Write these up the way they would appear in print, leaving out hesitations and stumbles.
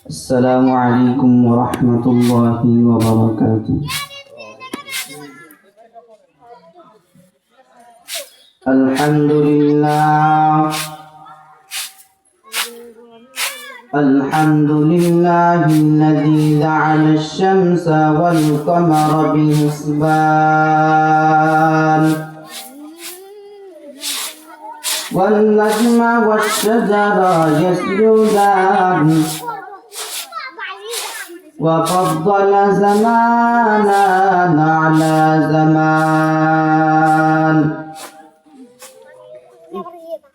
Assalamualaikum warahmatullahi wabarakatuh. Alhamdulillah. Alhamdulillahilladzi ja'ala asy-syamsa wal qamara bihisban wan najma wasyajara yasjudan wa faddala zamanan 'ala zaman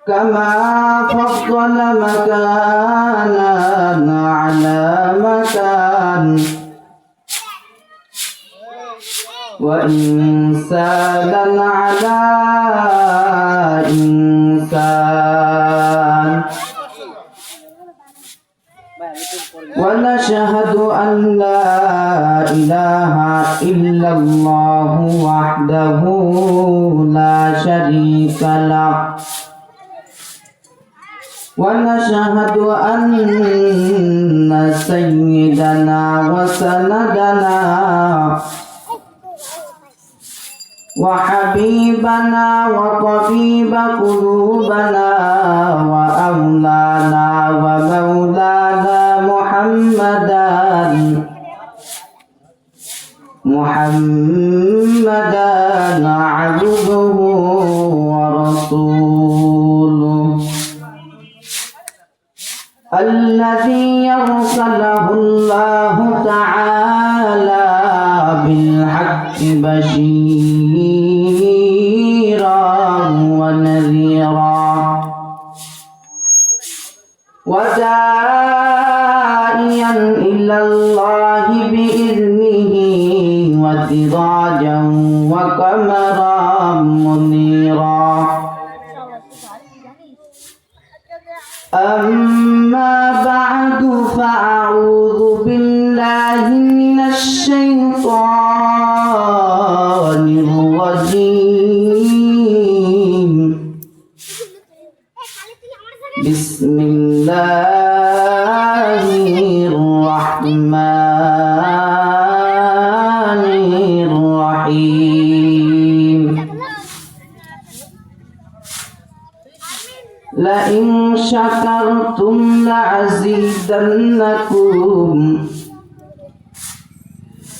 kama faddala makanan 'ala makan wa insanan 'ala insan wa nashhadu an la ilaha illallah wahdahu la syarika lah wa nashhadu anna sayyidana wa sanadana wa habibana wa tabiba qulubana wa aulana wa maulana Muhammadan abduhu wa rasuluh alladzi arsalahu Allah ta'ala bil haqqi basyiran wa nadhiran wa da'iyan ila Allah bi'iznihi wa sirajan wa qamaran munira. Amma ba'du fa'a'udhu billahi minasy syaithanir rajim. Bismillahirrahmanirrahim. La in syakartum la'azidannakum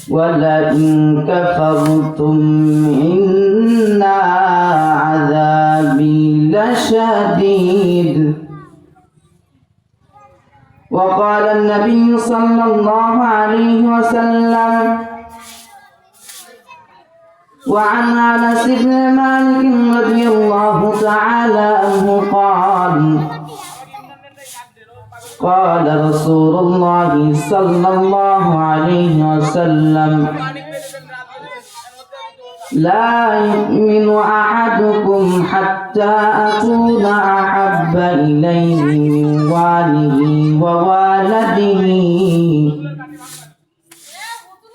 wa la in kafartum inna 'adzabi lasyadid. Wa qala an-nabiy sallallahu alaihi wasallam وعن أنس بن مالك رضي الله تعالى عنه قال رسول الله صلى الله عليه وسلم لا يؤمن أحدكم حتى أكون أحب إليه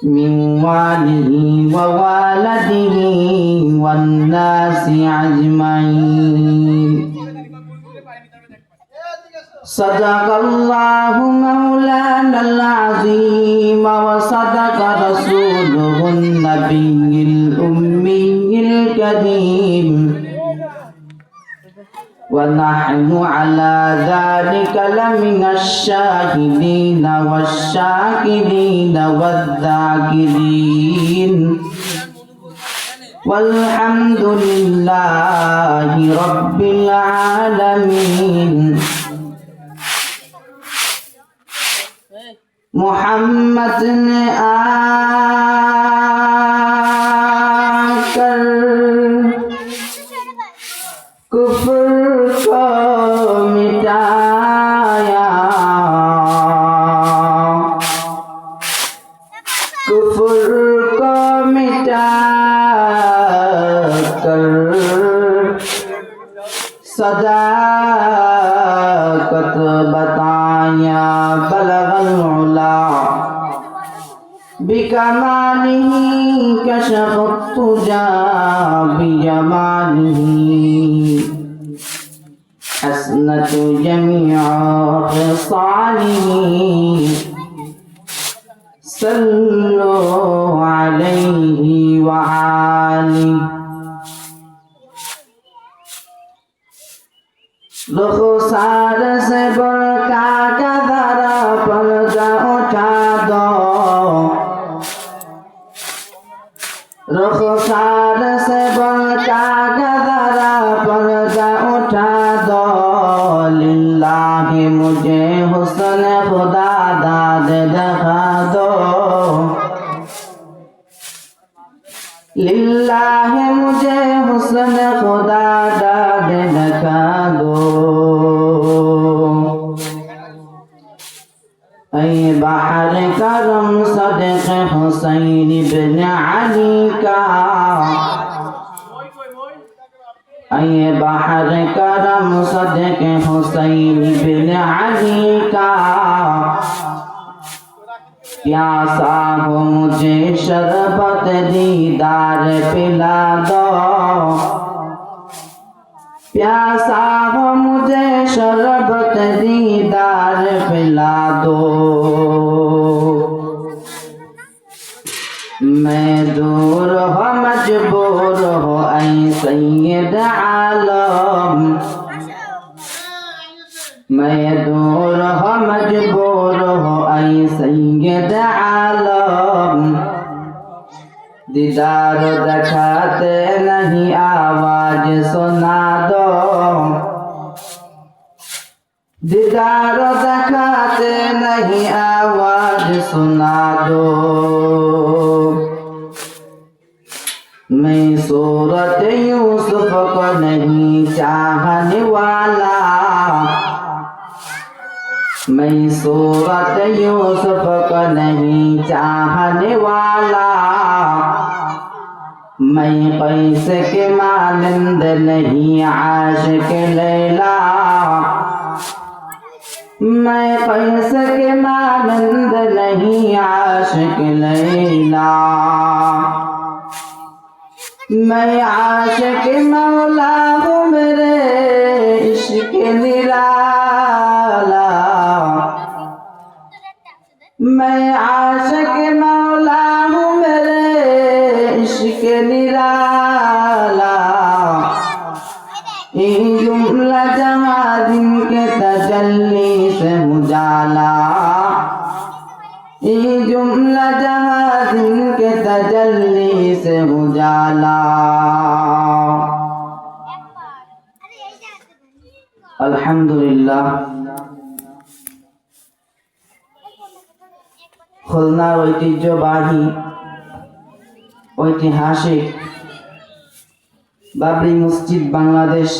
من والده ووالده والناس أجمعين. صدق الله مولانا العظيم وصدق رسوله النبي الأمي الكريم ونحن على ذلك لمن الشاهدين والشاكرين والذاكرين والحمد لله رب العالمين. محمد ने आकर कुफ्र को मिटाया, कुफ्र को मिटाकर सदाकत बताया। बलगल उला बिकमालिही कशफत तुजा बिजमालिही حسنة جميع خصاله صلوا عليه وآله रुखसार से बरका का धारा पर्दा उठा दो रुखसार से बरका का धारा पर्दा उठा दो लिल्लाहि मुझे हुस्न खुदा दाद दिखा दो लिल्लाहि मुझे हुस्न खुदा दाद दिखा दो ऐ बहर करम सदक़ हुसैन बिन अली का ऐ बहर करम सदक़ हुसैन बिन अली का प्यासा हो मुझे शरबत दीदार पिला दो प्यासा हो मुझे शरबत दीदार पिला दो मैं दूर हो मजबूर हो ऐ सैयद आलम मैं दूर हो मजबूर हो ऐ सैयद आलम दीदार दिखाते नहीं आवाज सुना दो दीदार दिखाते नहीं आवाज सुना दो मैं सूरत यूसुफ को नहीं चाहने वाला मैं सूरत यूसुफ को नहीं चाहने वाला मैं कैसे के मानंद नहीं आशिक लैला मैं कैसे के मानंद नहीं आशिक लैला मैं आशिक मौला हूँ मेरे इश्क निराला मैं आशिक मौला हूँ मेरे इश्क निराला इन जुमला जमा दिन के तजल्ली से उजाला इन जुमला जमा दिन के तजल्ली से उजाला अल्हम्दुलिल्लाह খুলনার ঐতিহ্যবাহী ঐতিহাসিক বাবরি মসজিদ বাংলাদেশ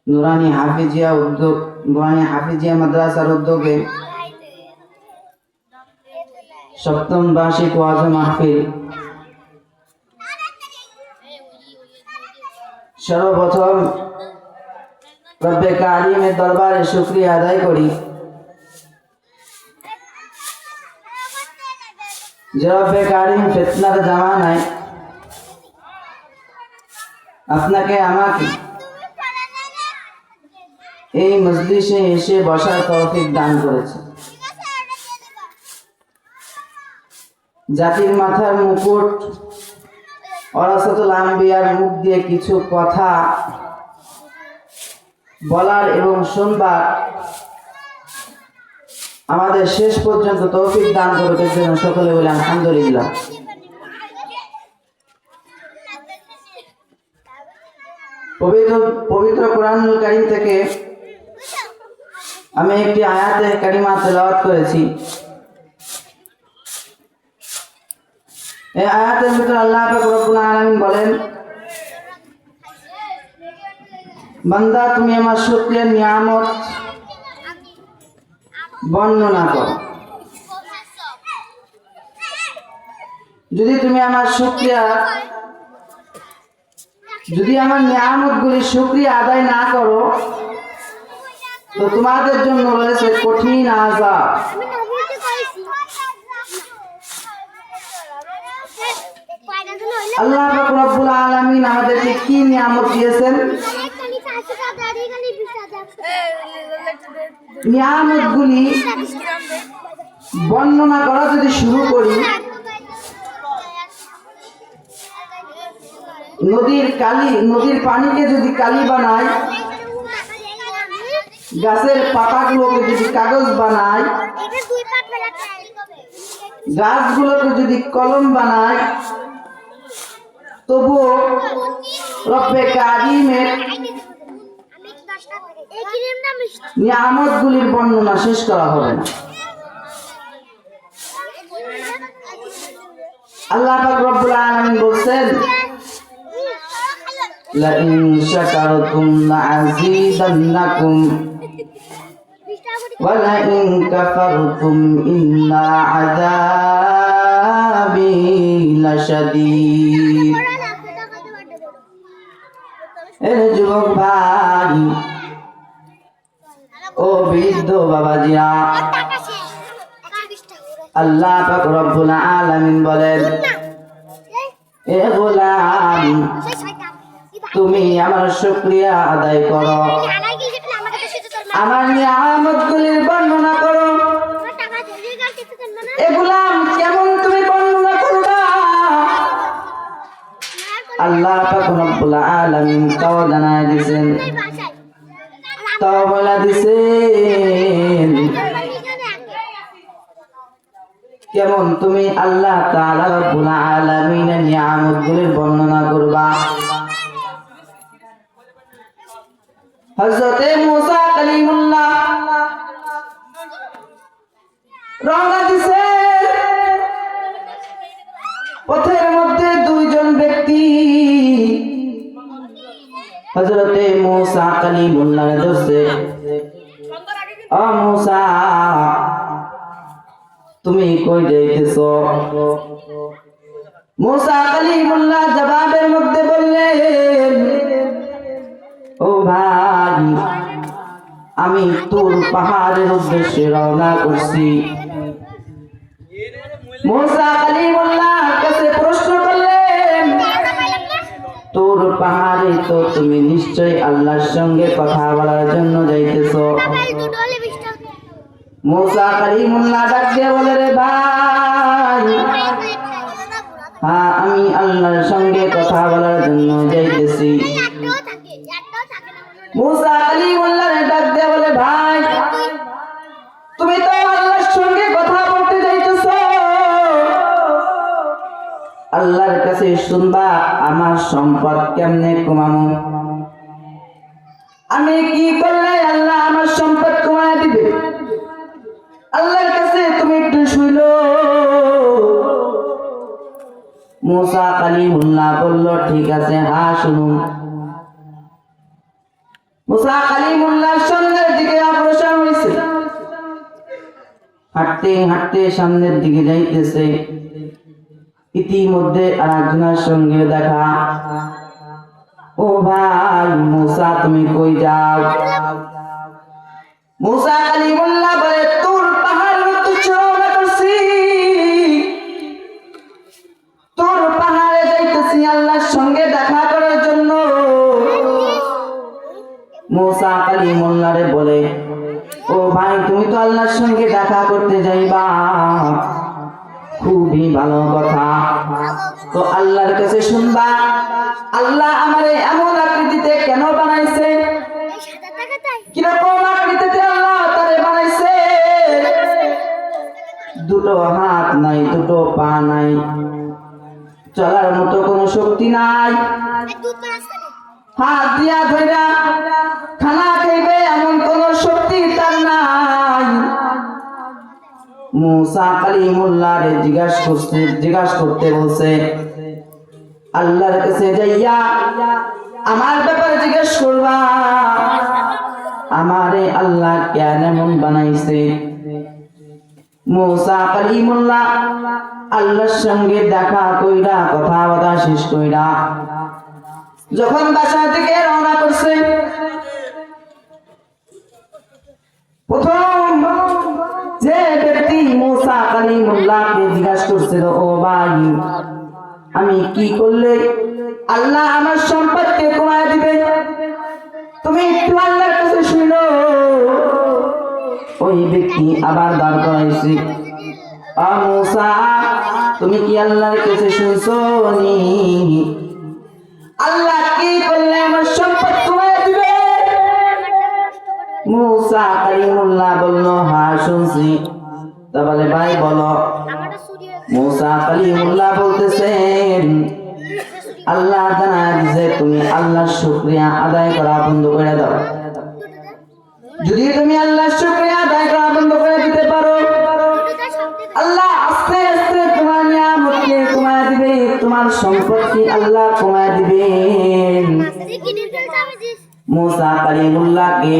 নুরানি হাফিজিয়া মাদ্রাসার উদ্যোগে সপ্তম বার্ষিক ওয়াজ মাহফিল সর্বপ্রথম রব্বে কারিমের দরবারে শুকরিয়া আদায় করি যে রব্বে কারিম ফিতনার জামানায় আপনাকে আমাকে এই মজলিসে এসে বসার তৌফিক দান করেছে জাতির মাথার মুকুট ওরাসাতুল আম্বিয়ার মুখ দিয়ে কিছু কথা বলার এবং শুনবার আমাদের শেষ পর্যন্ত তৌফিক দান করতে জন্য সকলে বলে আলহামদুলিল্লাহ। পবিত্র কোরআনুল কারীম থেকে আমি একটি আয়াতে কারিমা তেলাওয়াত করেছি। এই আয়াতের ভিতরে আল্লাহ পাক রব্বুল আলামিন বলেন, বান্দা তুমি আমার শুকরিয়ার নিয়ামত বর্ণনা করো। যদি আমার নিয়ামতগুলি শুকরিয়া আদায় না করো তো তোমাদের জন্য রয়েছে কঠিন আযাব। আল্লাহ পাক রব্বুল আলামিন আমাদেরকে কি নিয়ামত দিয়েছেন নিয়ামতগুলি বর্ণনা করা যদি শুরু করি, নদীর পানিকে যদি কালি বানায়, গাছের পাতাগুলোকে যদি কাগজ বানায়, গাছগুলোকে যদি কলম বানায়, তবুও রব্বে কারিমের নিয়ামতগুলির বর্ণনা শেষ করা হবে না। আল্লাহ পাক রব্বুল আলামিন বলছেন, লাইন শাকারতুম লাযীদান্নাকুম ওয়া লাইন কাফারতুম ইন্না আযাবি লাশাদীদ। যুবক ভাই ও বৃদ্ধ বাবাজিরা, আল্লাহ পাক রব্বুল আলামিন বলেন, এ গোলাম, তুমি আমার শুকরিয়া আদায় করো, আমার নিয়ামতগুলির বর্ণনা করো। এ গোলাম, কেমন তুমি বর্ণনা করবা? আল্লাহ পাক রব্বুল আলামিন তাও জানায় দিয়েছেন, তাও বলে দিয়েছেন, কেমন তুমি আল্লাহ তাআলা রব্বুল আলামিনের নিয়ামতগুলির বর্ণনা করবা। হযরতে মুসা কালিমুল্লাহ রওনা দিছে, পথের মধ্যে দুইজন ব্যক্তি হযরতে মুসা কালিমুল্লাহ ধরছে, ও মুসা, তুমি কই যাইতেছো? মুসা কালিমুল্লাহ জবাবের মধ্যে বললেন, ও ভাই, আমি তুর পাহাড়ের উদ্দেশ্যে রওনা করছি। মুসা কালিমুল্লাহ কাছে প্রশ্ন করলেন, তুর পাহাড়ে তো তুমি নিশ্চয়ই আল্লাহর সঙ্গে কথা বলার জন্য যাইতেছো। মুসা কালিমুল্লাহ ডাক দিয়ে বলে, রে ভাই, হ্যাঁ, আমি আল্লাহর সঙ্গে কথা বলার জন্য যাইতেছি। মুসা কালিমুল্লাহ ডাক দিয়ে বলে, ভাই, তুমি তো আল্লাহর সঙ্গে কথা বলতে যাইতেছো, আল্লাহর কাছে শুনবা আমার সম্পদ কেমনে কমামু, আমি কি করলে আল্লাহ আমার সম্পদ কমায় দিবে, আল্লাহর কাছে তুমি একটু শুনো। মুসা কালিমুল্লাহ বলল, ঠিক আছে, হ্যাঁ শুনুন। মুসা কালিমুল্লাহর সঙ্গের দিকে অগ্রসর হয়েছে, হাঁটতে হাঁটতে সামনের দিকে যাইতেছে। ইতিমধ্যে আরেকজনের সঙ্গে দেখা। ও ভাই মুসা, তুমি কই যাও? মুসা কালিমুল্লাহ বলে, তুর পাহাড়ের উদ্দেশ্যে রওনা করছি, তুর পাহাড়ে যাইতেছি আল্লাহর সঙ্গে দেখা করার জন্য। মুসা কালিমুল্লাহরে বলে, ও ভাই, তুমি তো আল্লাহর সঙ্গে দেখা করতে যাইবা, খুবই ভালো কথা, তো আল্লাহর কাছে শুনবা, আল্লাহ আমারে এমন আকৃতিতে কেন বানাইছে, কিরকম আকৃতিতে আল্লাহ তারে বানাইছে। দুটো হাত নাই, দুটো পা নাই, চলার মতো কোনো শক্তি নাই, হাত দিয়া ধইরা খানা খাইবে এমন কোন শক্তি তার নাই। মুসা কালিমুল্লাহ রে জিজ্ঞাসা করতে বলছে, আল্লাহর কাছে যাইয়া আমার ব্যাপারে জিজ্ঞেস করবা, আমারে আল্লাহ কেন এমন বানাইছে। মুসা কালিমুল্লাহ আল্লাহর সঙ্গে দেখা কইরা কথা শেষ কইরা যখন বাসা থেকে রওনা করছে, প্রথম যে ব্যক্তি মুসা কালিমুল্লাহকে জিজ্ঞাসা করছিল, ও ভাই, আমি কি করলে আল্লাহ আমার সম্পদকে কমায় দিবে, তুমি একটু আল্লাহর কাছে শুনো। ওই ব্যক্তি আবার দাঁড় করাইছে। মুসা, তুমি কি আল্লাহর কাছে শুনছো নি আল্লাহ কি করলে আমার সম্পদ কমায় দিবে? মুসা কালিমুল্লাহ বলল, হ্যাঁ শুনছি। তাহলে ভাই বলো। মুসা কালিমুল্লাহ বলতেছেন, আল্লাহ জানায় দিয়েছে তুমি আল্লাহর শুকরিয়া আদায় করা বন্ধ করে দাও। যদি তুমি আল্লাহর শুকরিয়া আদায় করা বন্ধ করে দিতে পারো, আল্লাহ আস্তে আস্তে তোমার নিয়ামতকে কমায় দিবে, তোমার সম্পত্তি আল্লাহ কমায় দিবেন। মুসা কালিমুল্লাহকে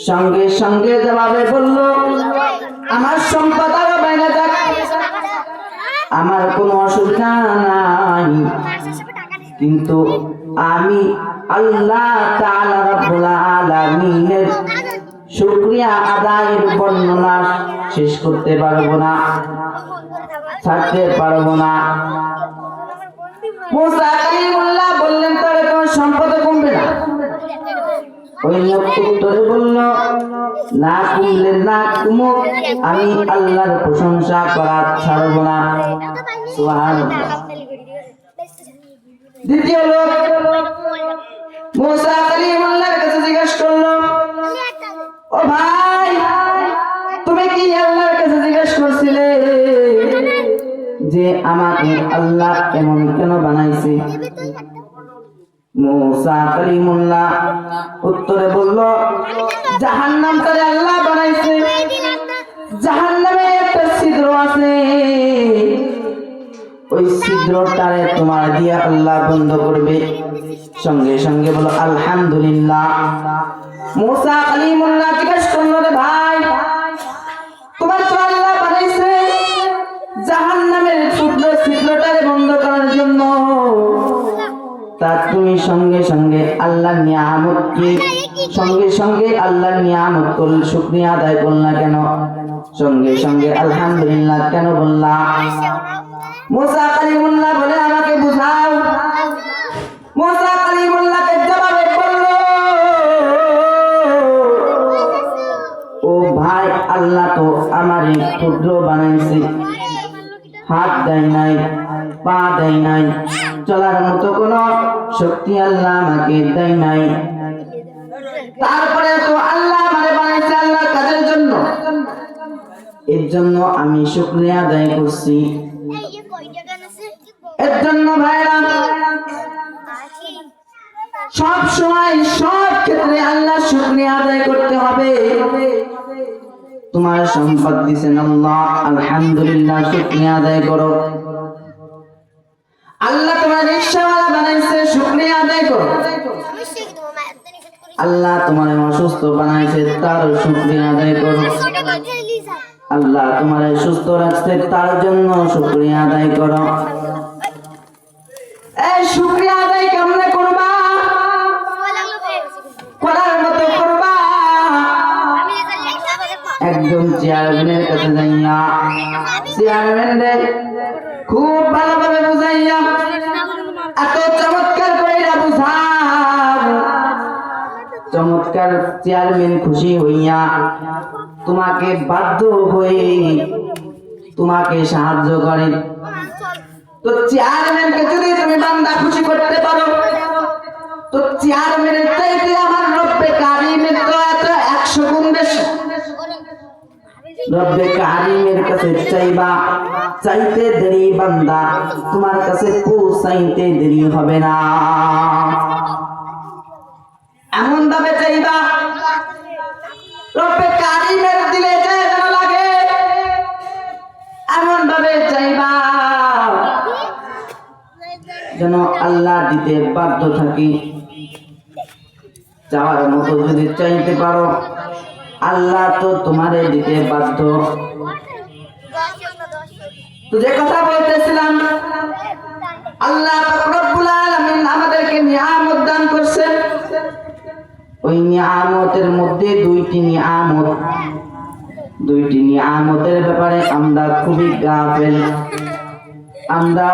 সঙ্গে সঙ্গে জবাবে বলল, আমার সম্পদ আরো বাইরে যাক, আমার কোনো অসুবিধা নাই, কিন্তু আমি আল্লাহ তাআলা রাব্বুল আলামিনের শুকরিয়া আদায়ের বর্ণনা শেষ করতে পারবো না, ছাড়তে পারবো না। মুসা কালিমুল্লাহ বললেন, তাহলে তোমার সম্পদ কমবে না? ওই লোক উত্তরে বলল, না কমলে না কমুক, আমি আল্লাহর প্রশংসা করা ছাড়বো না। সুবহানাল্লাহ। দ্বিতীয় লোক মুসা কালিমুল্লাহর কাছে জিজ্ঞাসা করলো, ও ভাই, তুমি কি আল্লাহর কাছে জিজ্ঞাসা করছিলে যে আমাকে আল্লাহ এমন কেন বানাইছে? মুসা কালিমুল্লাহ উত্তরে বলল, জাহান্নামটারে আল্লাহ বানাইছে, জাহান্নামে একটা ছিদ্র আছে, ওই ছিদ্রটারে তোমার দিয়ে আল্লাহ বন্ধ করবে। সঙ্গে সঙ্গে বলো আলহামদুলিল্লাহ। মুসা কালিমুল্লাহ জিজ্ঞেস করলো, রে ভাই, তোমার তো আল্লাহ বানাইছে জাহান্নামের ছিদ্রটারে বন্ধ করার জন্য, তা তুমি সঙ্গে সঙ্গে আল্লাহর নিয়ামতকে সঙ্গে সঙ্গে আল্লাহর নিয়ামত করলে শুকরিয়া আদায় করলা কেন? সঙ্গে সঙ্গে আলহামদুলিল্লাহ কেন বললা? মুসা কালিমুল্লাহ বলে, আমাকে বুঝাও। মুসা কালিমুল্লাহকে জবাবে বলল, ও ভাই, আল্লাহ তো আমার ক্ষুদ্র বানাইছে, হাত দেয় নাই, পা দেয় নাই, চলার মতো কোন শক্তি আল্লাহ আমাকে দেয় নাই। তারপরে তো আল্লাহ আমাকে বানাইছে আল্লাহর কাজের জন্য, এর জন্য আমি শুকরিয়া আদায় করছি। এর জন্য ভাইরা সব সময় সব ক্ষেত্রে আল্লাহ শুকরিয়া আদায় করতে হবে। তোমার সম্পদ দিয়েছেন আল্লাহ, আলহামদুলিল্লাহ শুকরিয়া আদায় করো। আল্লাহ তোমার রিকশাওয়ালা বানাইছে, শুকরিয়া আদায় করো। আল্লাহ তোমার অসুস্থ বানাইছে, তার শুকরিয়া আদায় করো। আল্লাহ তোমার সুস্থ রাখছে, তার জন্য শুকরিয়া আদায় করো। এই শুকরিয়া আদায় কেমনে করবা? করার মতো করবা। একজন চেয়ারম্যানের কাছে যাইয়া চেয়ারম্যানরে খুব ভালোভাবে বুঝাইয়া এত চমৎকার কইরা বুঝাও, চমৎকার চেয়ারম্যান খুশি হইয়া তোমাকে বাধ্য হয়ে তোমাকে সাহায্য করে। তো চেয়ারম্যানকে যদি তুমি বান্দা খুশি করতে পারো, তো চেয়ারম্যানের চাইতে আমার রব্বে কারিমের তো এত 100 গুণ বেশি। রব্বে কারিমের কাছে চাইবা, চাইতে দেরি বান্দা তোমার কাছে পৌঁছাইতে দেরি হবে না। এমন ভাবে চাইবা রব্বে কারিমের দিলে যেন লাগে, এমন ভাবে চাইবা যেন আল্লাহ দিতে বাধ্য থাকি। চাওয়ার মতো যদি চাইতে পারো, আল্লাহ তো তোমারে দিতে বাধ্য। তো যে কথা বলতেছিলাম, আল্লাহ রব্বুল আলামিন আমাদেরকে নিয়ামত দান করছেন। ওই নিয়ামতের মধ্যে দুইটি নিয়ামতের ব্যাপারে আমরা খুবই গাফেল, আমরা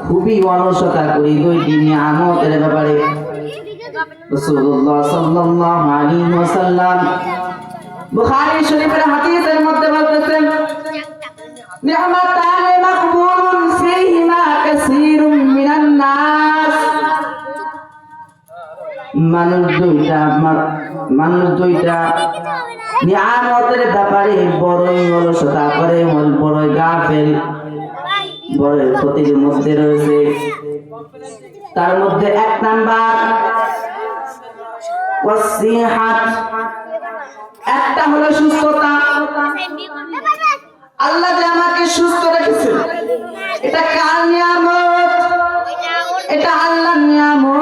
খুবই অলসতা করি। দুইটি নিয়ামতের ব্যাপারে রাসূলুল্লাহ সাল্লাল্লাহু আলাইহি ওয়াসাল্লাম বুখারী শরীফের হাদিসের মধ্যে বলতেছেন নি'মাতানি মাকবুলুন ফীহিমা কাসীরুম মিনান নাস। মানুষ দুইটা নিয়ামতের ব্যাপারে বড়ই অলসতা করে, বড়ই গাফেল, বড়ই ক্ষতির মধ্যে রয়েছে। তার মধ্যে এক নাম্বার ওয়াসিহাত, একটা হলো সুস্থতা। আল্লাহ যে আমাকে সুস্থ রেখেছে এটা কার নিয়ামত? এটা আল্লাহর নিয়ামত।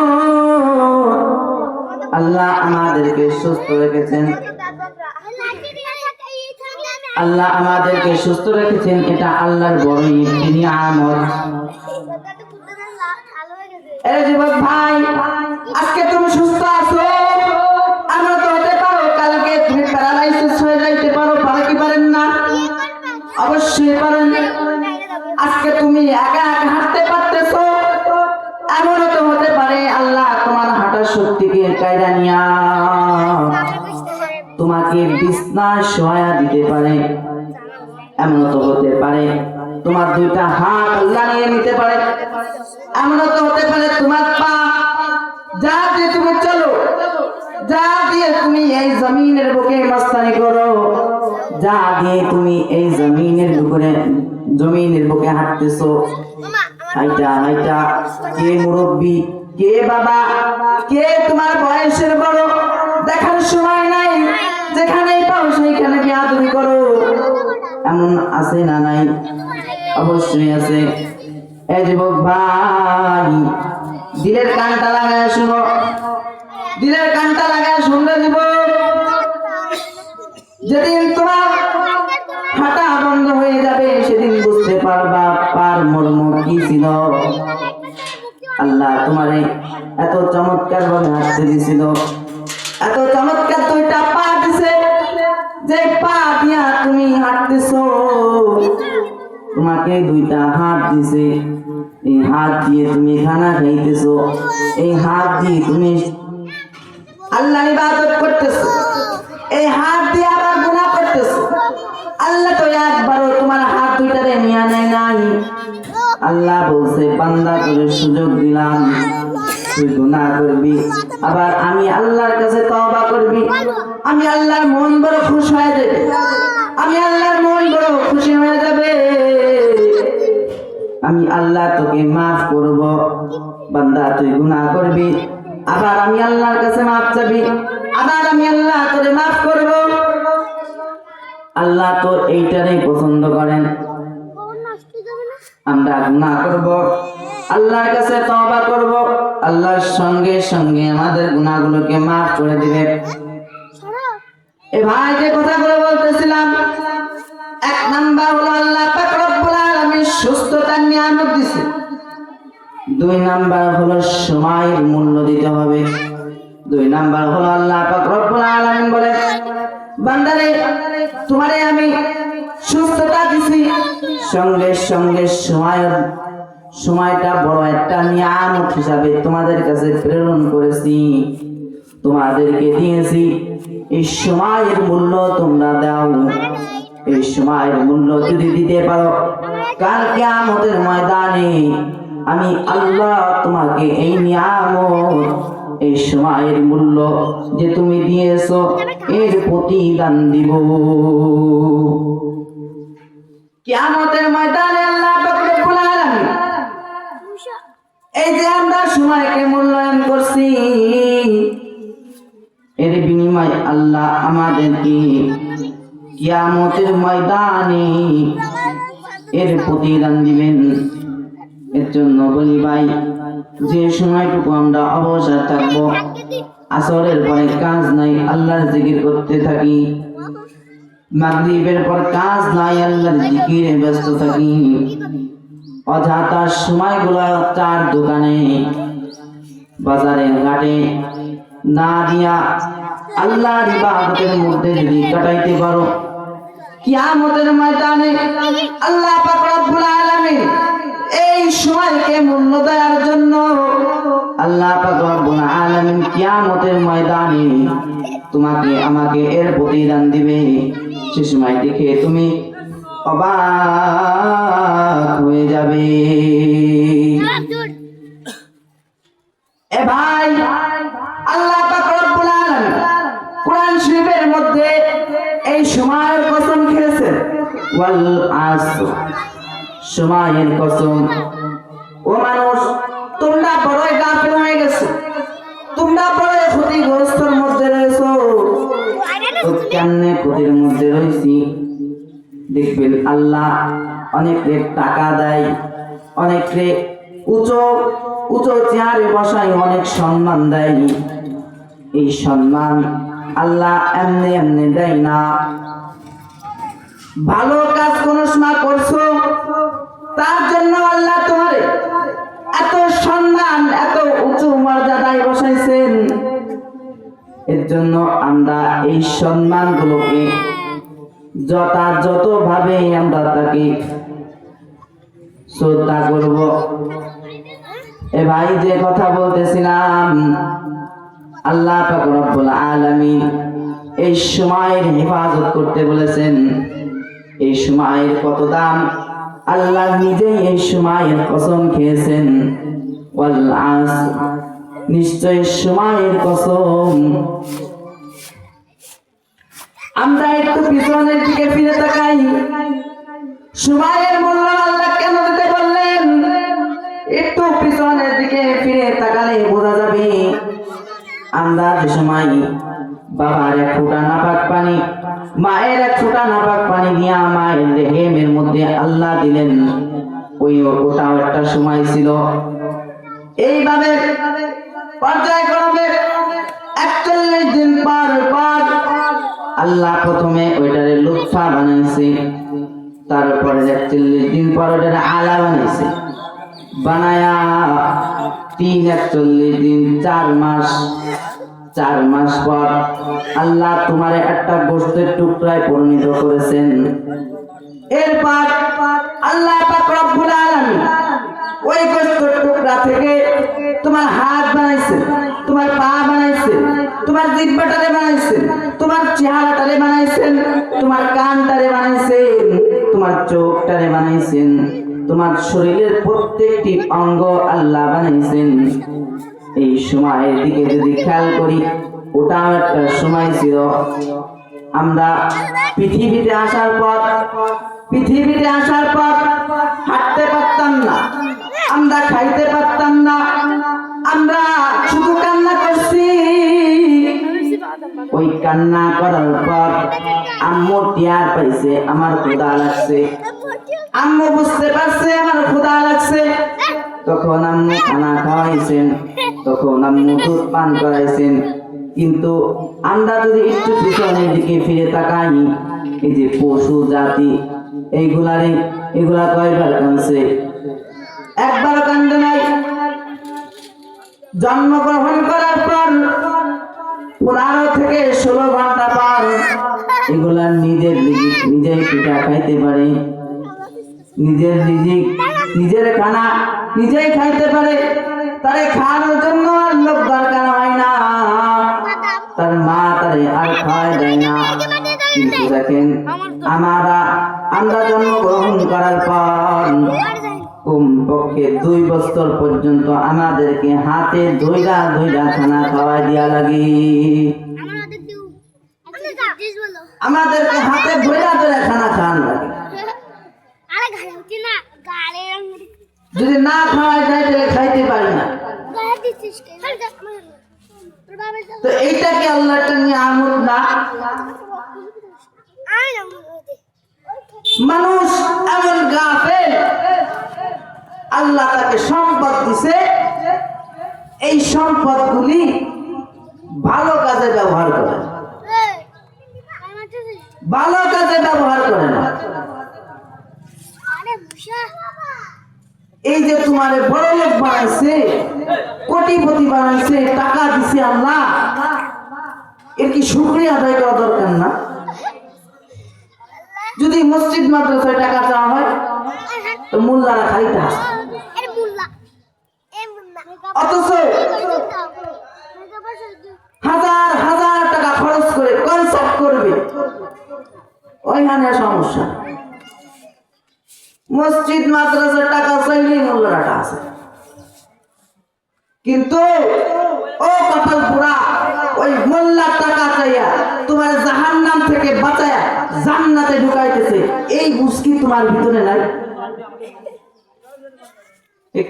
আল্লাহ আমাদেরকে সুস্থ রেখেছেন, আল্লাহ আমাদেরকে সুস্থ রেখেছেন, এটা আল্লাহর বড়ই একটি নিয়ামত। এই যুবক ভাই, আজকে তুমি সুস্থ আছো, আমরা তো হতে পারো কালকে তুমি প্যারালাইসিস হয়ে যাইতে পারো, পারে কি পারেন না? অবশ্যই পারেন। আজকে তুমি একা একা হাঁটতে পারতেছো, এমনও তো হতে পারে আল্লাহ তোমার হাঁটার শক্তিকে কায়দা নিয়া তোমাকে বিছনায় শোয়া দিতে পারে। এমনও তো হতে পারে তোমার দুইটা হাত আল্লাহ নিয়ে নিতে পারে। এমনও তো হতে পারে তোমার পা, যা দিয়ে তুমি চলো, যা দিয়ে তুমি এই জমিনের বুকে মাস্তানি করো, যা দিয়ে তুমি এই জমিনের বুকে হাঁটতেছো, হাইটা হাইটা, কে মুরব্বী, কে বাবা, কে তোমার বয়সের বড়, দেখার সময় নাই। যেখানেই পাও সেইখানে বিয়াদবি করো, এমন আছে না নাই? অবশ্যই আছে। এই যুবক ভাই, দিলের কানটা লাগায় শুনো, দিলের কানটা লাগায় শুনলে যুবক, যেদিন তোমার হাঁটা বন্ধ হয়ে যাবে সেদিন বুঝতে পারবা পার মর্ম কি ছিল। আল্লাহ তোমারে এত চমৎকার ভাবে হাঁটতে দিছিল, এত চমৎকার দুইটা পা দিছে, যে পা দিয়া তুমি হাঁটতেছো। তোমাকে দুইটা হাত দিছে, এই হাত দিয়ে তুমি খানা খাইতেছো, এই হাত দিয়ে তুমি আল্লাহর ইবাদত করতেছো, এই হাত দিয়ে আবার গুনাহ করতেছো। আল্লাহ তো একবারও তোমার হাত দুইটারে নিয়ে নেয় নাই। আল্লাহ বলছে বান্দা তোরে সুযোগ দিলাম, তুই গুনাহ করবি, আবার আমি আল্লাহর কাছে তওবা করবি, আমি আল্লাহর মন বড় খুশি হয়ে যাবে, আমি আল্লাহর মন বড় খুশি হয়ে যাবে, আমি আল্লাহ তোকে মাফ করব। বান্দা তুই গুনাহ করবি, আবার আমি আল্লাহর কাছে মাফ চাবি, আবার আমি আল্লাহ তোরে মাফ করব। আল্লাহ তো এইটারই পছন্দ করেন। আমরা গুনাহ করব, আল্লাহর কাছে তওবা করব, আল্লাহর সঙ্গে সঙ্গে আমাদের গুনাহগুলোকে মাফ করে দিবেন। এ ভাই, যে কথাগুলো বলতেছিলাম, এক নাম্বার হলো আল্লাহ পাক রব্বুল আলামিন সুস্থতার নিয়ামত দিয়েছে। দুই নাম্বার হলো সময়ের মূল্য দিতে হবে। দুই নাম্বার হলো আল্লাহ পাক রব্বুল আলামিন বলে, বান্দারে তোমারে আমি সুস্থতা দিছি, সঙ্গে সঙ্গে সময়টা বড় একটা নিয়ামত হিসাবে তোমাদের কাছে প্রেরণ করেছি, তোমাদেরকে দিয়েছি। এই সময়ের মূল্য তোমরা দাও। এই সময়ের মূল্য যদি দিতে পারো, কাল কিয়ামতের ময়দানে আমি আল্লাহ তোমাকে এই নিয়ামত, এই সময়ের মূল্য যে তুমি দিয়েছো এর প্রতিদান দিব। কিয়ামতের ময়দানে আল্লাহ পাক রব্বুল আলামিন এই যে আমরা সময়কে মূল্যায়ন করছি, এর বিনিময়ে আল্লাহ আমাদেরকে কিয়ামতের ময়দানে এর প্রতিদান দিবেন। এর জন্য বলি ভাই, যে সময়টুকু আমরা অবসর থাকবো, আসরের পরে কাজ নাই, আল্লাহর জিকির করতে থাকি। মাগরিবের পর কাজ নাই, আল্লাহর জিকিরে ব্যস্ত থাকি। অযথা সময়গুলো চার দোকানে, বাজারে, ঘাটে না দিয়া আল্লাহর ইবাদতের মধ্যে যদি কাটাইতে পারো, কিয়ামতের ময়দানে আল্লাহ পাক রব্বুল আলামিন এই সময়কে মূল্য দেওয়ার জন্য আল্লাহ পাক রব্বুল আলামিন কিয়ামতের ময়দানে তোমাকে আমাকে এর প্রতিদান দিবে। সে সময় দেখে তুমি অবাক হয়ে যাবে। এ ভাই, আল্লাহ পাক রব্বুল আলামিন কোরআন শরীফের মধ্যে এই সময়ের কসম খেয়েছেন, ওয়াল আসর, সময়ের কসম। ও মানুষ, তোমরা বড়ই গাফিল হয়ে গেছো, তোমরা বড়ই ক্ষতিগ্রস্তর মধ্যে রয়েছো। তো কেমনে ক্ষতির মধ্যে রয়েছি? দেখবেন আল্লাহ অনেককে টাকা দেয়, অনেককে উঁচু উঁচু চেয়ারে বসায়, অনেক সম্মান দেয়। এই সম্মান আল্লাহ এমনি এমনি দেয় না। ভালো কাজ কোন সময় করছো, তার জন্য আল্লাহ তোমারে এত সম্মান, এত উঁচু মর্যাদায় বসাইছেন। এর জন্য আমরা এই সম্মান গুলোকে যথাযথ ভাবে আমরা তাকে শ্রদ্ধা করব। এ ভাই, যে কথা বলতেছিলাম, আল্লাহ পাক রব্বুল আলামিন এই সময়ের হেফাজত করতে বলেছেন। এই সময়ের কত দাম, আল্লাহ নিজেই এই সময়ের কসম খেয়েছেন, ওয়াল আসর, নিশ্চয় সময়ের কসম। আমরা একটু পিছনের দিকে ফিরে তাকাই, সময়ের মূল্য আল্লাহ কেন দিতে বললেন? একটু পিছনের দিকে ফিরে তাকালে বোঝা যাবে। আমরা যে সময় বাবার এক ফোঁটা নাপাক পানি, মায়ের এক ফোঁটা নাপাক পানি নিয়ে মায়ের রেহেমের মধ্যে আল্লাহ দিলেন, ওটাও একটা সময় ছিল। এইভাবে পর্যায়ক্রমে 41 দিন পর পর আল্লাহ প্রথমে ওইটারে লুৎফা বানাইছে, তারপরে 41 দিন পর ওইটারে আলা বানাইছে, বানায়া 41 দিন 4 মাস, 4 মাস পর আল্লাহ তোমারে একটা গোশতের টুকরায় পরিণত করেছেন। এরপর আল্লাহ পাক রব্বুল আলামিন ওই গোশতের টুকরা থেকে তোমার হাত বানাইছেন, তোমার পা বানাইছেন, তোমার জিহ্বাটারে বানাইছেন, তোমার চেহারাটারে বানাইছেন, তোমার কানটারে বানাইছেন, তোমার চোখটারে বানাইছেন, তোমার শরীরের প্রত্যেকটি অঙ্গ আল্লাহ বানাইছেন। এই সময়ের দিকে যদি খেয়াল করি, ওটাও একটা সময় ছিল। আমরা পৃথিবীতে আসার পর হাঁটতে পারতাম না, আমরা খাইতে পারতাম না, আমরা শুধু কান্না করছি। ওই কান্না করার পর আম্মু টিয়ার পাইছে আমার ক্ষুধা লাগছে, আম্মু বুঝতে পারছে আমার ক্ষুধা লাগছে, তখন আম্মু খানা খাওয়াইছেন, তখন আম্মু দুধ পান করাইছেন। কিন্তু আমরা যদি একটু পিছনের দিকে ফিরে তাকাই, এই যে পশু জাতি, এগুলা কয়বার কাঁদছে? একবার কান্দে নাই। জন্মগ্রহণ করার পর 15 থেকে 16 ঘন্টা পর এগুলা নিজেই পিঠা খাইতে পারে, নিজের খানা নিজেই খাইতে পারে। তারে খাওয়ানোর জন্য আর লোক দরকার হয় না, তার মা তারে আর খাওয়াই দেয় না। কিন্তু দেখেন, আমরা জন্মগ্রহণ করার পর কমপক্ষে 2 বছর পর্যন্ত আমাদেরকে হাতে ধইরা খানা খাওয়াই দিয়া লাগে। আমাদেরকে হাতে ধইরা খানা খাওয়ান লাগে। যদি না খাওয়াই যায় তাহলে খাইতে পারি না। তো এইটাকে আল্লাহ একটা নিয়ামত না? মানুষ এমন গাফেল, আল্লাহ তাকে সম্পদ দিছে, এই সম্পদগুলি ভালো কাজে ব্যবহার করে, ভালো কাজে ব্যবহার করে না। এই যে তোমারে বড় লোক বানাইছে, কোটিপতি বানাইছে, টাকা দিছে আল্লাহ, এর কি শুকরিয়া আদায় করা দরকার না? যদি মসজিদ মাদ্রাসায় টাকা চাওয়া হয় তো মোল্লারা খাইতে আসে, অথচ হাজার হাজার টাকা খরচ করে কনসার্ট করবে, ওইখানে সমস্যা। মসজিদ মাদ্রাসার টাকা চাইলেই মোল্লাটা আছে, কিন্তু ও কপাল পুরা ওই মোল্লার টাকা চাইয়া তোমার জাহান্নাম থেকে বাঁচায়া জান্নাতে ঢুকাইতেছে, এই বুঝ কি তোমার ভিতরে নাই?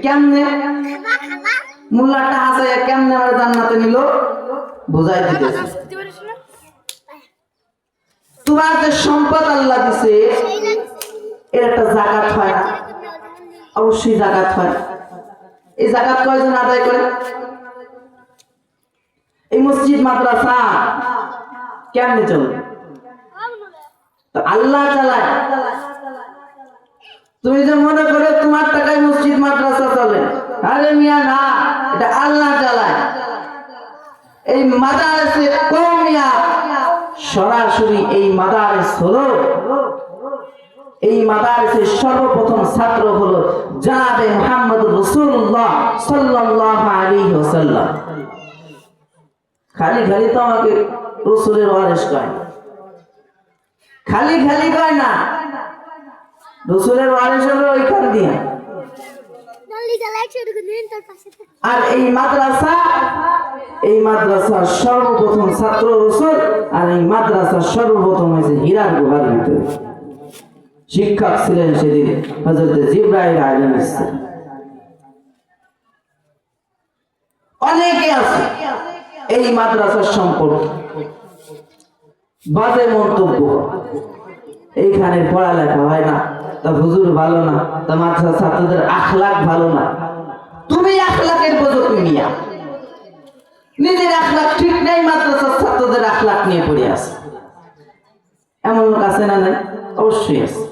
কেমনে মোল্লার টাকা চাইয়া কেমনে আমার জান্নাতে নিল বুঝাই দিতেছে। তোমার যে সম্পদ আল্লাহ দিছে এর একটা জাকাত হয় না? অবশ্যই জাকাত হয়। এই জাকাত কয়জন আদায় করে? এই মসজিদ মাদ্রাসা কেমনে চলবে? আল্লাহ চালায়। তুমি যে মনে করে তোমার টাকায় মসজিদ মাদ্রাসা চলে, আরে মিয়া না, এটা আল্লাহ চালায়। এই মাদারিসে কওমিয়া সরাসরি এই মাদারিস হলো, এই মাদারিসের সর্বপ্রথম ছাত্র হলো জনাবে মুহাম্মদুর রাসূলুল্লাহ সাল্লাল্লাহু আলাইহি ওয়াসাল্লাম। খালি খালি তো আমাকে রাসূলের ওয়ারিস কয়, খালি খালি কয় না, রাসূলের ওয়ারিস হলো ওইখান দিয়ে। আর এই মাদ্রাসার সর্বপ্রথম ছাত্র রাসূল, আর এই মাদ্রাসার সর্বপ্রথম হয়েছে হীরার গুহার ভিতরে শিক্ষক ছিলেন সেদিন হযরত জিবরাইল আলাইহিস সালাম। অনেকে আছে এই মাদ্রাসার সম্পর্কে বাজে মন্তব্য, এইখানে পড়ালেখা হয় না, তা হুজুর ভালো না, তা মাদ্রাসার ছাত্রদের আখলাক ভালো না। তুমি আখলাকের বোঝো, তুমি নিজের আখলাক ঠিক নেই, মাদ্রাসার ছাত্রদের আখলাক নিয়ে পড়ে আছে। এমন লোক আছে না? নাই? অবশ্যই আছে।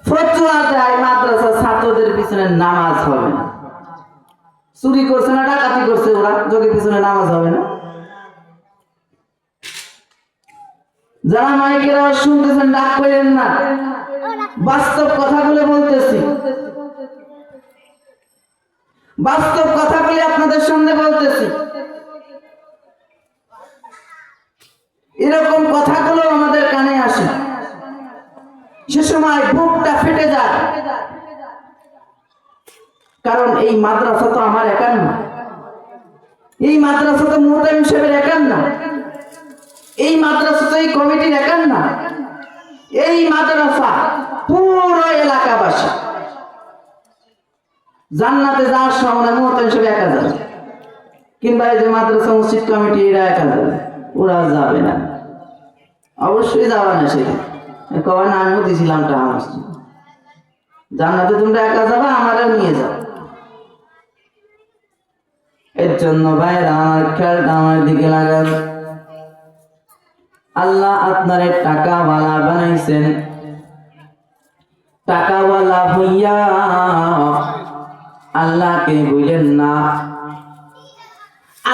ফতোয়া দেয় মাদ্রাসার ছাত্রদের পিছনে নামাজ হবে না। চুরি করছে না ডাকাতি করছে ওরা, যোগের পিছনে নামাজ হবে না। যারা মাইকের আওয়াজ শুনতেছেন ডাক করেন না, বাস্তব কথাগুলো বলতেছি, বাস্তব কথাগুলি আপনাদের সামনে বলতেছি। এরকম কথাগুলো আমাদের কানে আসে, সে সময় বুকটা ফেটে যায়। কারণ এই মাদ্রাসা তো আমার একার না, এই মাদ্রাসা তো মুহতামিম সাহেবের একার না, এই মাদ্রাসা তো এই কমিটির একার না, এই মাদ্রাসা পুরো এলাকাবাসী। জান্নাতে যাওয়ার সময় মুহতামিম সাহেব একা যাবে, কিংবা এই যে মাদ্রাসা মসজিদ কমিটি এরা একা যাবে, ওরা যাবে না। অবশ্যই যাবে না। সেদিন কবে না আমিও দিয়েছিলাম টাকা মসজিদ, জান্নাতে তোমরা একা যাবে, আমারও নিয়ে যাও। এর জন্য ভাইরা আমার খেয়ালটা আমার দিকে লাগান। আল্লাহ আপনারে টাকাওয়ালা বানাইছেন, টাকাওয়ালা হইয়া আল্লাহকে ভুলেন না।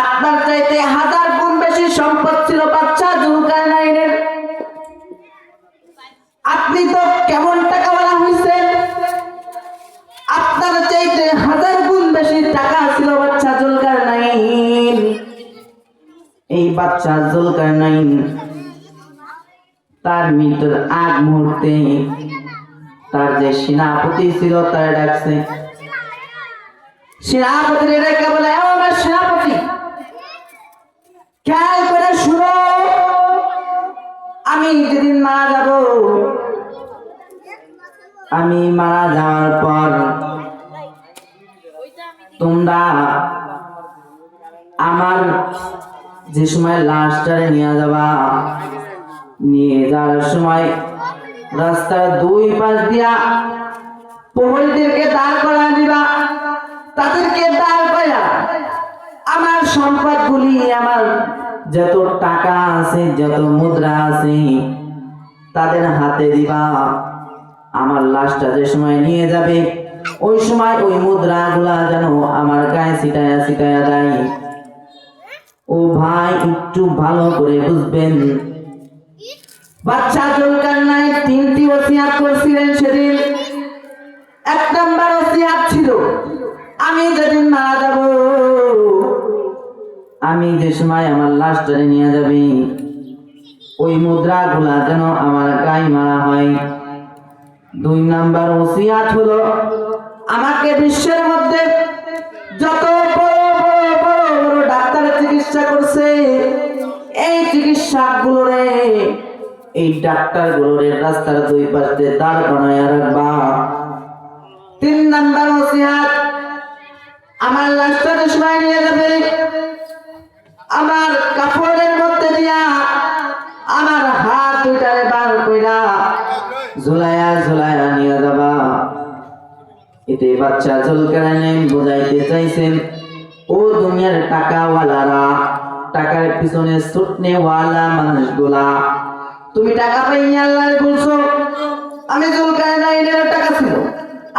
আপনার চাইতে হাজার গুণ বেশি সম্পদ ছিল বাচ্চা জুলকারনাইনের, আপনি তো কেমন টাকাওয়ালা হইছেন? আপনার চাইতে হাজার গুণ বেশি টাকা ছিল বাচ্চা জুলকারনাইন। এই বাচ্চা জুলকারনাইন তার মৃত্যুর আগ মুহূর্তে তার যে সেনাপতি ছিল তার ডাকছে, সেনাপতির ডেকে বলে, আমার সেনাপতি খেয়াল করে শুনো, আমি যেদিন মারা যাব, আমি মারা যাওয়ার পর তোমরা আমার যে সময় লাশটারে নিয়ে যাবা, নিয়ে যাওয়ার সময় রাস্তার দুই পাশ দিয়া প্রহরীদেরকে দাঁড় করা দিবা। তাদেরকে দাঁড় করা আমার সম্পদগুলি, আমার যত টাকা আছে, যত মুদ্রা আছে, তাদের হাতে দিবা। আমার লাশটা যে সময় নিয়ে যাবে, ওই সময় ওই মুদ্রাগুলা যেন আমার গায়ে ছিটায়া ছিটায়া দেয়। ও ভাই, একটু ভালো করে বুঝবেন, বাচ্চা জুলকারনাইন তিনটি ওসিয়াত করছিলেন সেদিন। এক নাম্বার ওসিয়াত ছিল, আমি যে সময় আমার লাশটারে নিয়ে যাবে ওই মুদ্রাগুলা যেন আমার গায়ে মারা হয়। 2 নাম্বার ওসিয়াত হলো আমাকে বিশ্বের মধ্যে যত বড় বড় বড় বড় ডাক্তারের চিকিৎসা করছে এই চিকিৎসকগুলোরে এই ডাক্তারগুলোরে রাস্তার 2 পাশ দিয়ে দাঁড় করায় রাখবা। 3 নাম্বার ওসিয়াত আমার লাশটারে সময় নিয়ে যাবে আমার কাপড়ের মধ্যে দিয়া আমার হাত দুইটারে বার কইরা ঝুলাইয়া ঝুলাইয়া নিয়ে যাবা। এতে বাচ্চা জুলকারনাইন বুঝাইতে চাইছেন ও দুনিয়ার টাকাওয়ালারা, টাকার পিছনে ছুটনেওয়ালা মানুষগুলা, তুমি টাকা পাইয়া আল্লাহরে বলছো আমি জুলকারনাইনের টাকা ছিল,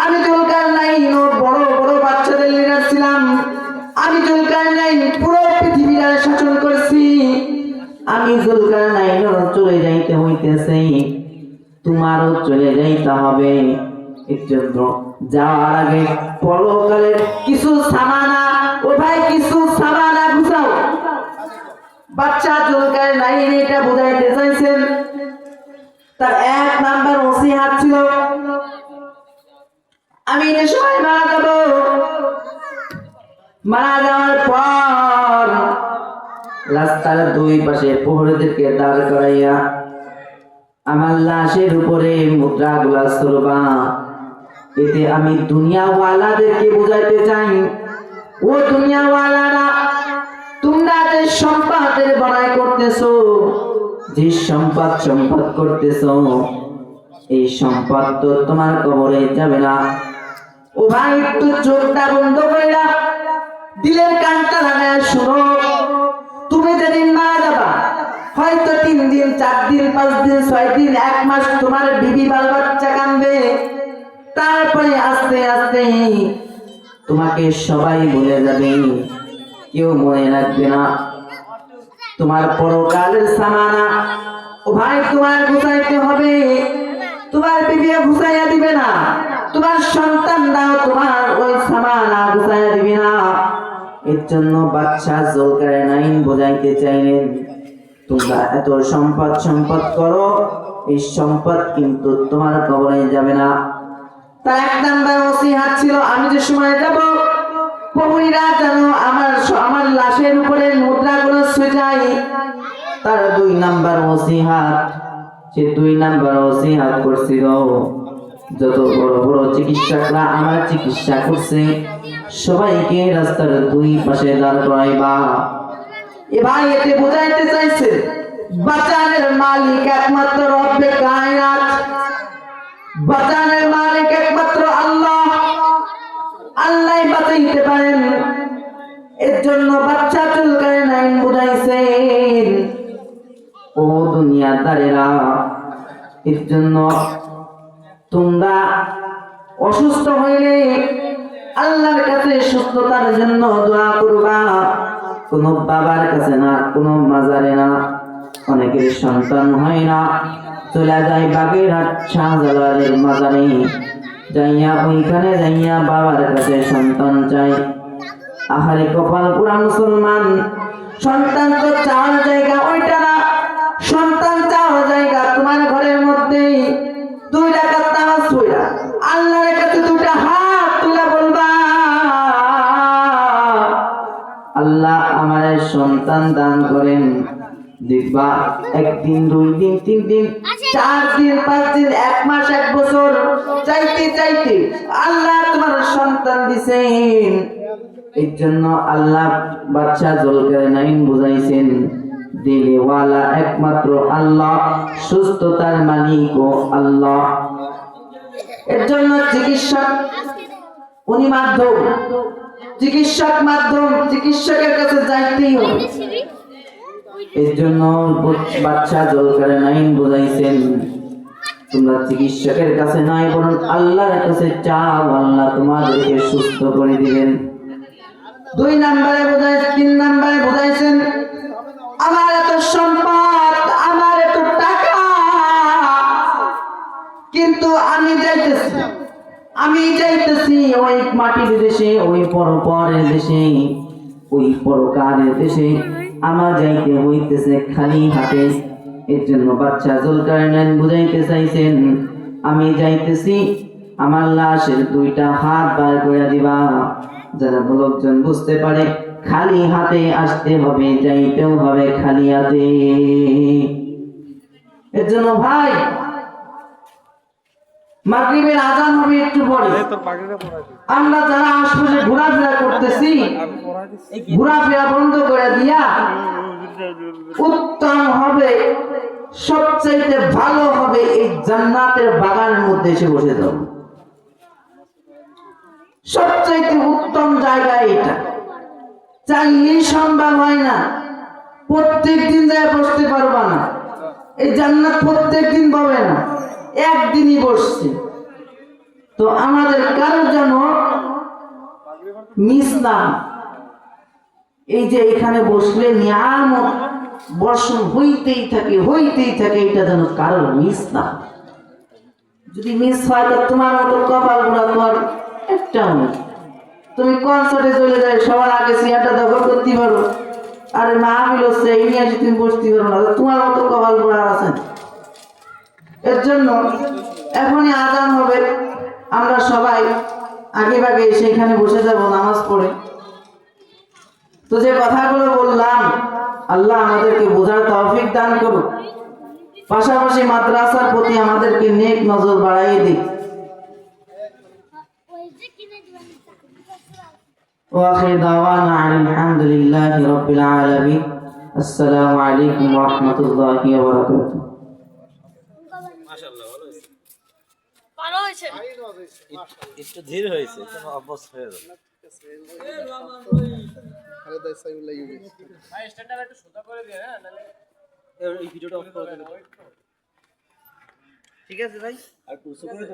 আমি জুলকারনাইন বড় বড় বাচ্চাদের লিডার ছিলাম, আমি জুলকারনাইন পুরো পৃথিবীর শাসন করছি, আমি জুলকারনাইন চলে যাইতে হইতেছে, তোমারও চলে যাইতে হবে। এর জন্য যাওয়ার আগে পরকালের কিছু সামানা ও ভাই কিছু সামানা গুছাও। বাচ্চা জুলকারনাইন এটা বুঝাইতে চাইছেন। তার 1 নাম্বার ওসিয়াত ছিল আমি এই সময় মারা যাব, মারা যাওয়ার পর রাস্তার 2 পাশে প্রহরীদেরকে দাঁড় করাইয়া আমার লাশের উপরে মুদ্রাগুলা ছুড়বা। এতে আমি দুনিয়াওয়ালাদেরকে বুঝাইতে চাই ও দুনিয়াওয়ালারা, তোমরা যে সম্পদের বড়াই করতেছো, যে সম্পদ করতেছো, এই সম্পদ তো তোমার কবরে যাবে না। ও ভাই একটু চোখটা বন্ধ কইরা দিলের কানটা লাগায় শুনো, তুমি যেদিন মারা যাবা হয়তো 3 দিন 4 দিন 5 দিন 6 দিন 1 মাস তোমার বিবি বাল বাচ্চা কাঁদবে, তারপরে আস্তে আস্তে তোমাকে সবাই ভুলে যাবে, কেউ মনে রাখবে না। তোমার পরকালের সামানা ও ভাই তোমার গুছাইতে হবে, তোমার বিবি গুছাইয়া দিবে না, তোমার সন্তানরাও তোমার ওই সামানা গুছাইয়া দিবে না। এর জন্য বাদশা জুলকারনাইন বোঝাইতে চাইলেন তোমরা এত সম্পদ করো, এই সম্পদ কিন্তু তোমার কবরে যাবে না। তার 1 নাম্বার ওসিয়াত ছিল আমি যে সময় যাব প্রহরীরা যেন আমার লাশের উপরে মুদ্রাগুলো ছুঁয়াই। তার 2 নাম্বার ওসিয়াত, সে 2 নাম্বার ওসিয়াত করছিল যত বড় বড় চিকিৎসকরা আমার চিকিৎসা করছে সবাইকে রাস্তার 2 পাশে দাঁড় করাইবা। এ ভাই এতে বোঝাইতে চাইছে বাঁচানের মালিক একমাত্র রব্বে কায়নাত, বাঁচানের মালিক একমাত্র আল্লাহ, আল্লাহই বাঁচাইতে পারেন। এর জন্য বাচ্চা জুলকারনাইন বুঝাইছেন ও দুনিয়াদারেরা, এর জন্য তোমরা অসুস্থ হইলে আল্লাহর কাছে সুস্থতার জন্য দোয়া করবা, কোন বাবার কাছে না, কোন মাজারে না। অনেকের সন্তান হয় না, চলে যায় বাগেরহাট শাহজালালের মাজারে, যাইয়া ওইখানে যাইয়া বাবার কাছে সন্তান চাই। আহারে কপাল পুরা মুসলমান, সন্তান তো চাওয়ার জায়গা ওইটা না, সন্তান চাওয়ার জায়গা তোমার ঘরের মধ্যে 2 রাকাত নামাজ পড়া আল্লাহর কাছে 2টা হাত তুলে বলবা আল্লাহ আমারে সন্তান দান করেন। দেখবা 1 দিন 2 দিন 3 দিন 4 দিন 5 দিন 1 মাস 1 বছর চাইতে চাইতে আল্লাহ তোমার সন্তান দিছেন। এর জন্য আল্লাহ বাদশা জুলকারনাইন বুঝাইছেন দিলেওয়ালা একমাত্র আল্লাহ, সুস্থতার মালিকও আল্লাহ। এর জন্য চিকিৎসক উনি মাধ্যম, চিকিৎসক মাধ্যম, চিকিৎসকের কাছে যাইতেই হবে। এর জন্য বাদশা জুলকারনাইন বুঝাইছেন তোমরা চিকিৎসকের কাছে নয় বরং আল্লাহর কাছে চাও, আল্লাহ তোমাদেরকে সুস্থ করে দিবেন। 2 নম্বরে বুঝাইছেন, 3 নম্বরে বুঝাইছেন আমার এত সম্পদ, আমার এত টাকা, কিন্তু আমি যাইতেছি ওই মাটির দেশে, ওই পরের দেশে, ওই পরকালের দেশে আমার যাইতে হইতেছে খালি হাতে। এর জন্য বাচ্চা জুলকারনাইন বুঝাইতে চাইছেন, আমি যাইতেছি, আমার লাশের দুইটা হাত বার করে দিবা, যারা লোকজন বুঝতে পারে খালি হাতে আসতে হবে, যাইতেও হবে খালি হাতে। এর জন্য ভাই মাগরিবের আজান হবে একটু পরে, আমরা যারা আশপাশে ঘোরাফেরা করতেছি ঘোরাফেরা বন্ধ করে দিয়া উত্তম হবে, সবচাইতে ভালো হবে এই জান্নাতের বাগানের মধ্যে এসে বসে যাও। সবচাইতে উত্তম জায়গা এটা, চাইলেই সম্ভব হয় না, প্রত্যেক দিন যায় বসতে পারবা না। এই জান্নাত প্রত্যেক দিন পাবে না, একদিনই বসছে। তো আমাদের কারো যেন মিস না, এই যে এখানে বসলে নিয়ামত বর্ষণ হইতেই থাকে, এটা যেন কারোর মিস না। যদি মিস হয় তো তোমার মতো কপাল গুলা তোমার একটাও নেই। তুমি কনসার্টে চলে যায় সবার আগে সিয়াটা দখল করতে পারো, আরে মাহফিল হচ্ছে এই নিয়ে তুমি বসতে পারো না, তোমার মতো কপাল গুলা আছেন। এর জন্য এখনই আজান হবে, আমরা সবাই আগে ভাগে সেখানে বসে যাব নামাজ পড়ে। তো যে কথাগুলো বললাম আল্লাহ আমাদেরকে বোঝার তৌফিক দান করুক, পাশাপাশি মাদ্রাসার প্রতি আমাদেরকে নেক নজর বাড়াইয়ে দিক। ওয়াখির দাওয়ানা আলহামদুলিল্লাহি রাব্বিল আলামিন। আসসালামু আলাইকুম ওয়া রাহমাতুল্লাহি ওয়া বারাকাতুহু। মাশাআল্লাহ ভালো হয়েছে, একটু ধীর হয়েছে, কোনো অভ্যাস হয়ে যাবে। ভাই স্ট্যান্ডটা একটু সোজা করে দিয়ে, হ্যাঁ নালে এই ভিডিওটা অফ করে দেন। ঠিক আছে ভাই, আর একটু উঁচু করে